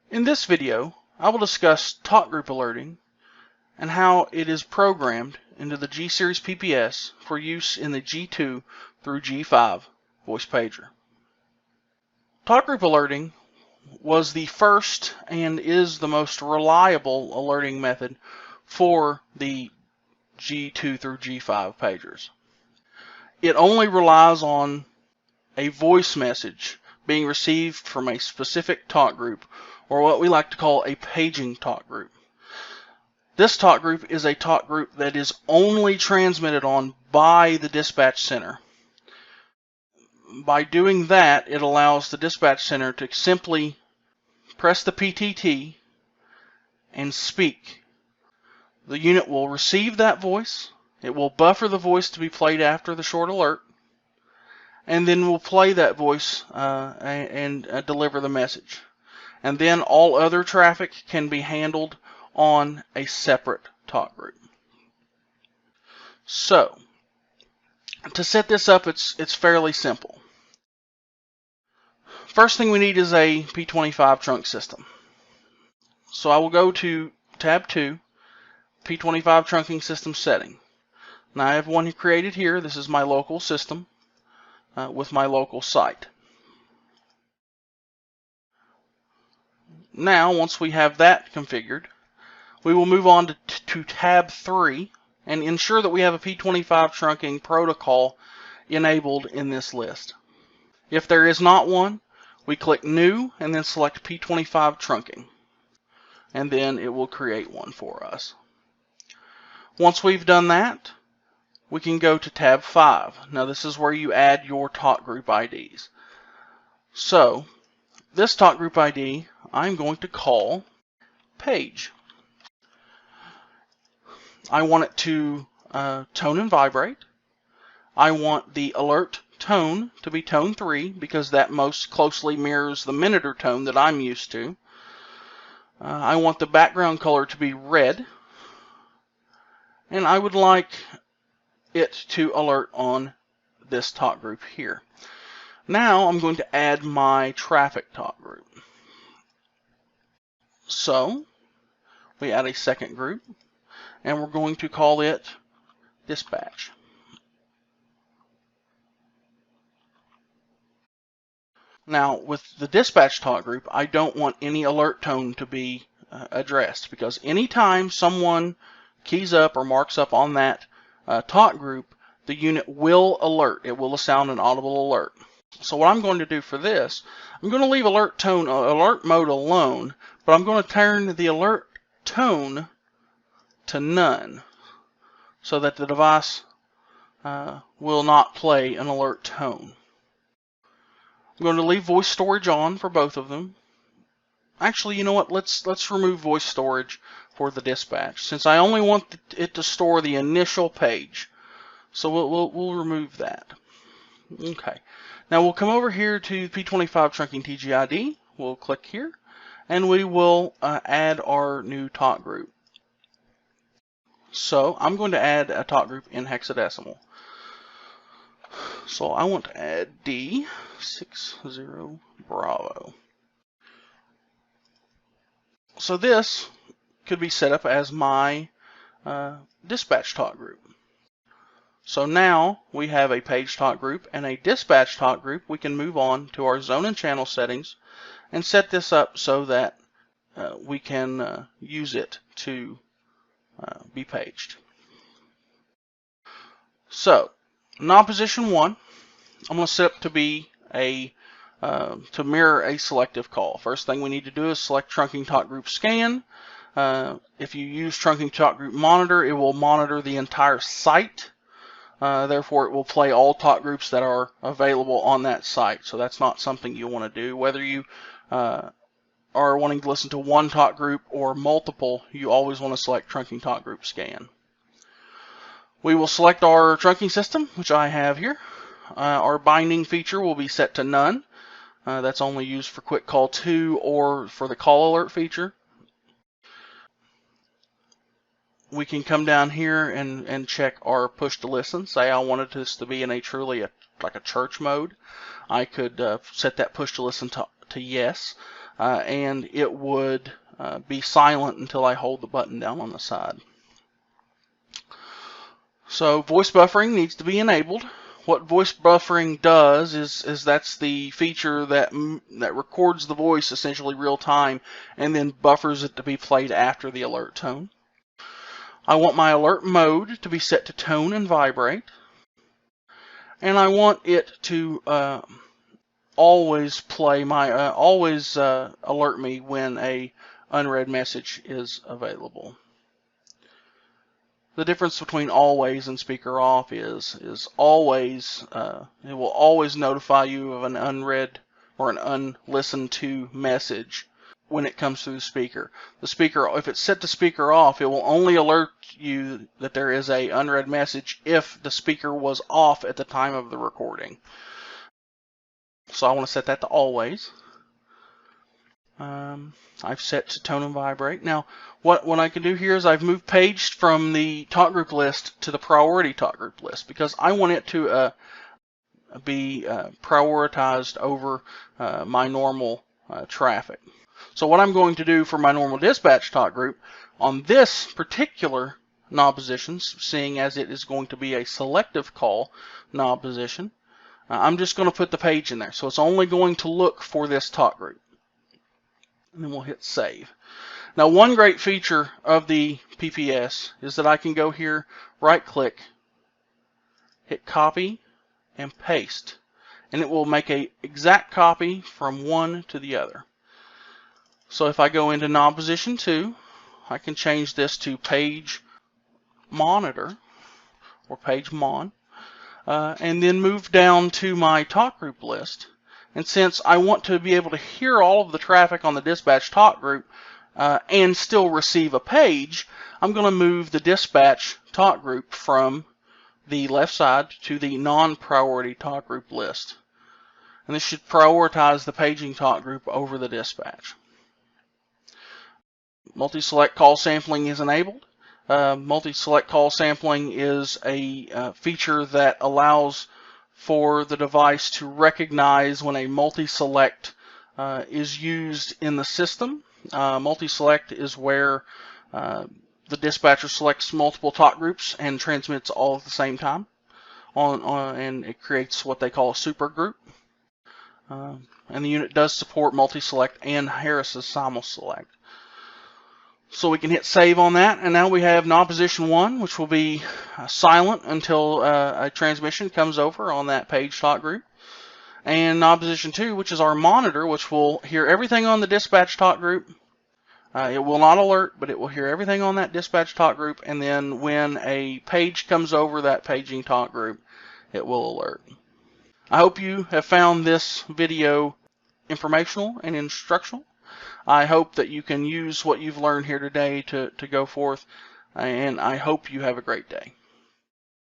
In this video, I will discuss talk group alerting and how it is programmed into the G Series PPS for use in the G2 through G5 voice pager. Talk group alerting was the first and is the most reliable alerting method for the G2 through G5 pagers. It only relies on a voice message being received from a specific talk group, or what we like to call a paging talk group. This talk group is a talk group that is only transmitted on by the dispatch center. By doing that, it allows the dispatch center to simply press the PTT and speak. The unit will receive that voice, it will buffer the voice to be played after the short alert, and then we'll play that voice and deliver the message. And then all other traffic can be handled on a separate talk group. So, to set this up, it's fairly simple. First thing we need is a P25 trunk system. So I will go to tab 2, P25 trunking system setting. Now I have one created here. This is my local system with my local site. Now, once we have that configured, we will move on to tab 3 and ensure that we have a P25 trunking protocol enabled in this list. If there is not one, we click New and then select P25 Trunking, and then it will create one for us. Once we've done that, we can go to tab 5. Now this is where you add your talk group IDs. So this talk group ID I'm going to call Page. I want it to tone and vibrate. I want the alert tone to be tone 3 because that most closely mirrors the minuter tone that I'm used to. I want the background color to be red, and I would like it to alert on this talk group here. Now I'm going to add my traffic talk group. So we add a second group, and we're going to call it Dispatch. Now, with the dispatch talk group, I don't want any alert tone to be addressed, because anytime someone keys up or marks up on that talk group, the unit will alert. It will sound an audible alert. So what I'm going to do for this, I'm going to leave alert mode alone, but I'm going to turn the alert tone to none so that the device will not play an alert tone. I'm going to leave voice storage on for both of them. Actually, you know what? Let's remove voice storage for the dispatch, since I only want it to store the initial page. So we'll remove that. Okay. Now we'll come over here to P25 Trunking TGID. We'll click here, and we will add our new talk group. So I'm going to add a talk group in hexadecimal. So I want to add D60 Bravo. So this could be set up as my dispatch talk group. So now we have a page talk group and a dispatch talk group. We can move on to our zone and channel settings and set this up so that we can use it to be paged. So knob position 1, I'm going to set up to be to mirror a selective call. First thing we need to do is select Trunking Talk Group Scan. If you use Trunking Talk Group Monitor, it will monitor the entire site. Therefore, it will play all talk groups that are available on that site. So that's not something you want to do. Whether you are wanting to listen to one talk group or multiple, you always want to select Trunking Talk Group Scan. We will select our trunking system, which I have here. Our binding feature will be set to none. That's only used for quick call 2 or for the call alert feature. We can come down here and check our push to listen. Say I wanted this to be in a like a church mode. I could set that push to listen to yes. and it would be silent until I hold the button down on the side. So voice buffering needs to be enabled. What voice buffering does is that's the feature that records the voice essentially real time and then buffers it to be played after the alert tone. I want my alert mode to be set to tone and vibrate, and I want it to always play my always alert me when a unread message is available. The difference between always and speaker off is always it will always notify you of an unread or an unlistened to message when it comes through the speaker. The speaker, if it's set to speaker off, it will only alert you that there is a unread message if the speaker was off at the time of the recording. So I want to set that to always. I've set to tone and vibrate. Now, what I can do here is I've moved Page from the talk group list to the priority talk group list because I want it to be prioritized over my normal traffic. So what I'm going to do for my normal dispatch talk group on this particular knob position, seeing as it is going to be a selective call knob position, I'm just going to put the page in there. So it's only going to look for this talk group. And then we'll hit save. Now, one great feature of the PPS is that I can go here, right click, hit copy, and paste. And it will make an exact copy from one to the other. So if I go into knob position 2, I can change this to page monitor or page mon, and then move down to my talk group list. And since I want to be able to hear all of the traffic on the dispatch talk group and still receive a page, I'm going to move the dispatch talk group from the left side to the non-priority talk group list. And this should prioritize the paging talk group over the dispatch. Multi-select call sampling is enabled. Multi-select call sampling is a feature that allows for the device to recognize when a multi-select is used in the system. Multi-select is where the dispatcher selects multiple talk groups and transmits all at the same time, and it creates what they call a super group. And the unit does support multi-select and Harris's simul-select. So we can hit save on that, and now we have knob position 1, which will be silent until a transmission comes over on that page talk group, and knob position 2, which is our monitor, which will hear everything on the dispatch talk group. It will not alert, but it will hear everything on that dispatch talk group, and then when a page comes over that paging talk group, it will alert. I hope you have found this video informational and instructional. I hope that you can use what you've learned here today to go forth, and I hope you have a great day.